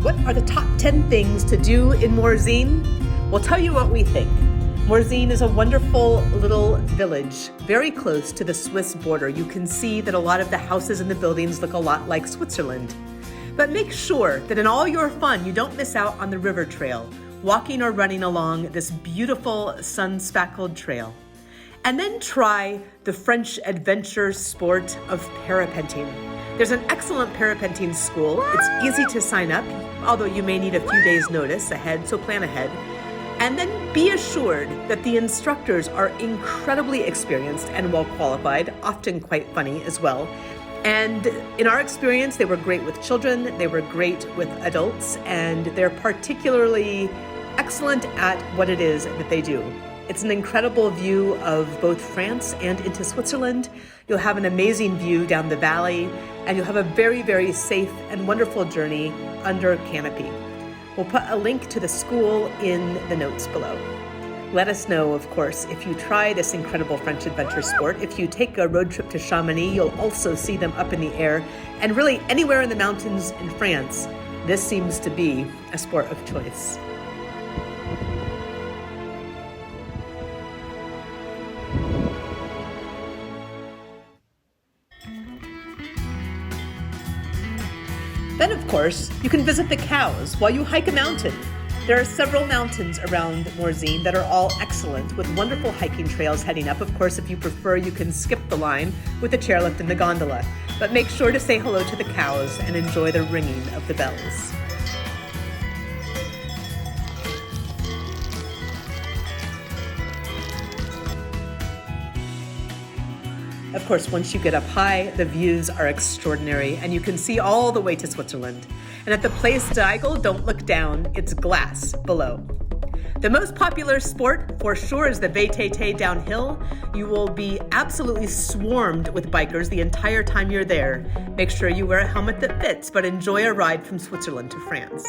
What are the top 10 things to do in Morzine? We'll tell you what we think. Morzine is a wonderful little village, very close to the Swiss border. You can see that a lot of the houses and the buildings look a lot like Switzerland. But make sure that in all your fun, you don't miss out on the river trail, walking or running along this beautiful sun-speckled trail. And then try the French adventure sport of parapenting. There's an excellent parapenting school. It's easy to sign up, although you may need a few days' notice ahead, so plan ahead. And then be assured that the instructors are incredibly experienced and well qualified, often quite funny as well. And in our experience, they were great with children, they were great with adults, and they're particularly excellent at what it is that they do. It's an incredible view of both France and into Switzerland. You'll have an amazing view down the valley, and you'll have a very, very safe and wonderful journey under canopy. We'll put a link to the school in the notes below. Let us know, of course, if you try this incredible French adventure sport. If you take a road trip to Chamonix, you'll also see them up in the air. And really, anywhere in the mountains in France, this seems to be a sport of choice. Then, of course, you can visit the cows while you hike a mountain. There are several mountains around Morzine that are all excellent, with wonderful hiking trails heading up. Of course, if you prefer, you can skip the line with the chairlift and the gondola. But make sure to say hello to the cows and enjoy the ringing of the bells. Of course, once you get up high, the views are extraordinary, and you can see all the way to Switzerland. And at the Place d'Aigle, don't look down, it's glass below. The most popular sport, for sure, is the VTT downhill. You will be absolutely swarmed with bikers the entire time you're there. Make sure you wear a helmet that fits, but enjoy a ride from Switzerland to France.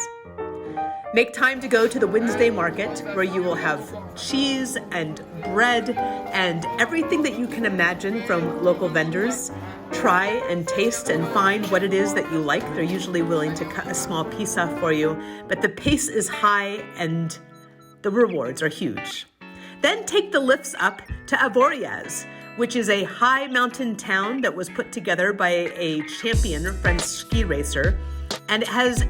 Make time to go to the Wednesday market, where you will have cheese and bread and everything that you can imagine from local vendors. Try and taste and find what it is that you like. They're usually willing to cut a small piece off for you, but the pace is high and the rewards are huge. Then take the lifts up to Avoriaz, which is a high mountain town that was put together by a champion French ski racer, and it has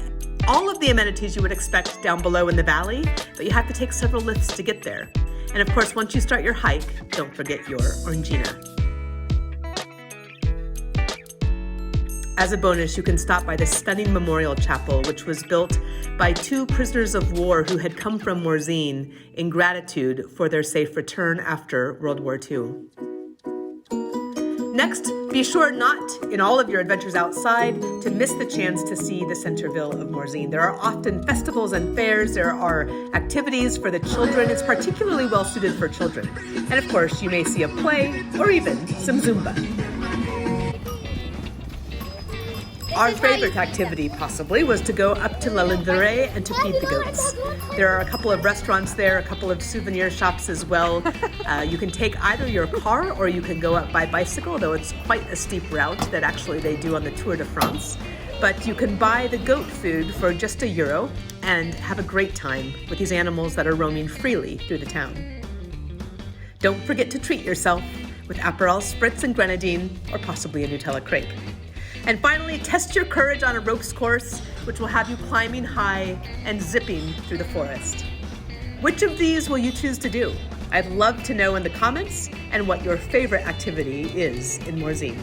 all of the amenities you would expect down below in the valley, but you have to take several lifts to get there. And of course, once you start your hike, don't forget your orangina. As a bonus, you can stop by the stunning memorial chapel, which was built by 2 prisoners of war who had come from Morzine in gratitude for their safe return after World War II. Next, be sure not, in all of your adventures outside, to miss the chance to see the Centerville of Morzine. There are often festivals and fairs. There are activities for the children. It's particularly well suited for children. And of course, you may see a play or even some Zumba. Our favorite activity, possibly, was to go up to Les Linderets and to feed the goats. There are a couple of restaurants there, a couple of souvenir shops as well. You can take either your car or you can go up by bicycle, though it's quite a steep route that actually they do on the Tour de France. But you can buy the goat food for just €1 and have a great time with these animals that are roaming freely through the town. Don't forget to treat yourself with Aperol Spritz and grenadine, or possibly a Nutella crepe. And finally, test your courage on a ropes course, which will have you climbing high and zipping through the forest. Which of these will you choose to do? I'd love to know in the comments and what your favorite activity is in Morzine.